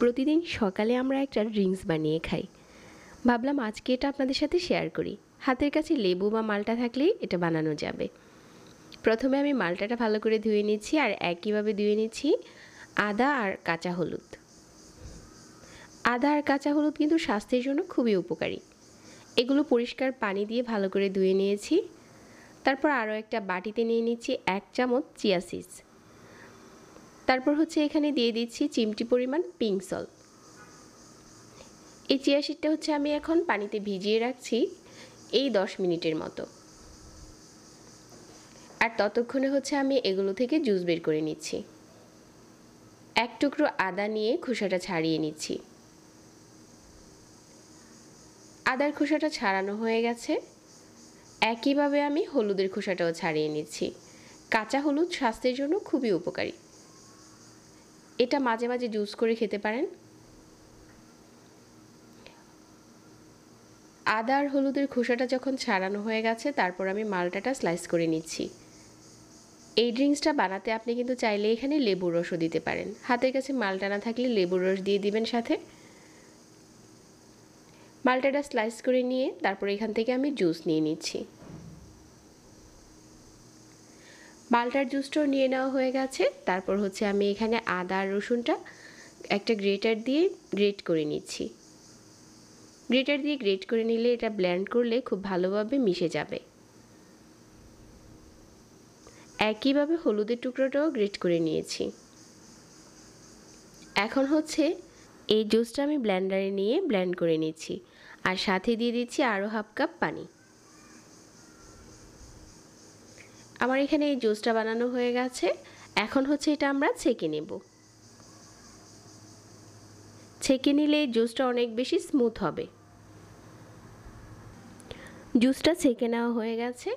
প্রতিদিন সকালে আমরা একটা ড্রিঙ্কস বানিয়ে খাই। ভাবলাম আজকে এটা আপনাদের সাথে শেয়ার করি। হাতের কাছে লেবু বা মাল্টা থাকলেই এটা বানানো যাবে। প্রথমে আমি মাল্টাটা ভালো করে ধুয়ে নিচ্ছি আর একইভাবে ধুয়ে নিচ্ছি আদা আর কাঁচা হলুদ। আদা আর কাঁচা হলুদ কিন্তু স্বাস্থ্যের জন্য খুবই উপকারী। এগুলো পরিষ্কার পানি দিয়ে ভালো করে ধুয়ে নিয়েছি। তারপর আরও একটা বাটিতে নিয়ে নিচ্ছি 1 চামচ চিয়া সিডস। তারপর এখানে দিয়ে দিচ্ছি চিমটি পরিমাণ পিঙ্ক সল্ট। এই চিয়া সিডটা আমি এখন পানিতে ভিজিয়ে রাখছি এই 10 মিনিটের মতো। আর ততক্ষণে আমি এগুলো থেকে জুস বের করে নিচ্ছি। এক টুকরো আদা নিয়ে খোসাটা ছাড়িয়ে নিচ্ছি। আদার খোসাটা ছাড়ানো হয়ে গেছে। একইভাবে আমি হলুদের খোসাটাও ছাড়িয়ে নিচ্ছি। কাঁচা হলুদ স্বাস্থ্যের জন্য খুবই উপকারী। এটা মাঝে মাঝে জুস করে খেতে পারেন। আদা আর হলুদের খোসাটা যখন ছাড়ানো হয়ে গেছে, তারপর আমি মাল্টাটা স্লাইস করে নিচ্ছি। এই ড্রিঙ্কসটা বানাতে আপনি কিন্তু চাইলে এখানে লেবুর রসও দিতে পারেন। হাতের কাছে মাল্টা না থাকলে লেবুর রস দিয়ে দিবেন সাথে। মাল্টাটা স্লাইস করে নিয়ে তারপর এখান থেকে আমি জুস নিয়ে নিচ্ছি। মাল্টার জুসটাও নিয়ে নেওয়া হয়ে গেছে। তারপর আমি এখানে আদা আর রসুনটা একটা গ্রেটার দিয়ে গ্রেট করে নিচ্ছি। গ্রেটার দিয়ে গ্রেট করে নিলে এটা ব্লেন্ড করলে খুব ভালোভাবে মিশে যাবে। একইভাবে হলুদের টুকরোটাও গ্রেট করে নিয়েছি। এখন এই জুসটা আমি ব্লেন্ডারে নিয়ে ব্লেন্ড করে নিচ্ছি আর সাথে দিয়ে দিচ্ছি আরও হাফ কাপ পানি। আমার এখানে এই জুসটা বানানো হয়ে গেছে। এখন এটা আমরা ছেঁকে নেব। ছেঁকে নিলে এই জুসটা অনেক বেশি স্মুথ হবে। জুসটা ছেঁকে নেওয়া হয়ে গেছে।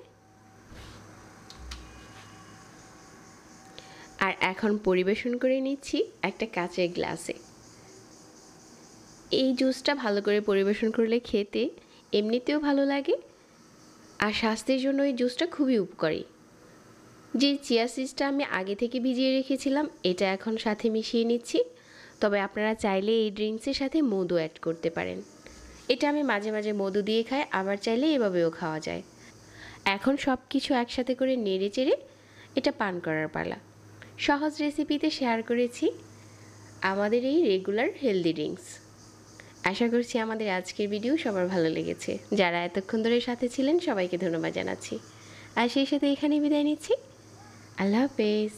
আর এখন পরিবেশন করে নিচ্ছি একটা কাচের গ্লাসে। এই জুসটা ভালো করে পরিবেশন করলে খেতে এমনিতেও ভালো লাগে আর স্বাস্থ্যের জন্য এই জুসটা খুবই উপকারী। যে চিয়া সিডসটা আমি আগে থেকে ভিজিয়ে রেখেছিলাম এটা এখন সাথে মিশিয়ে নিচ্ছি। তবে আপনারা চাইলে এই ড্রিঙ্কসের সাথে মধু অ্যাড করতে পারেন। এটা আমি মাঝে মাঝে মধু দিয়ে খাই, আবার চাইলে এভাবেও খাওয়া যায়। এখন সব কিছু একসাথে করে নেড়ে চেড়ে এটা পান করার পালা। সহজ রেসিপিতে শেয়ার করেছি আমাদের এই রেগুলার হেলদি ড্রিঙ্কস। আশা করছি আমাদের আজকের ভিডিও সবার ভালো লেগেছে। যারা এতক্ষণ ধরে সাথে ছিলেন সবাইকে ধন্যবাদ জানাচ্ছি। আর সেই সাথে এখানেই বিদায় নিচ্ছি। আল্লাহ হাফেজ।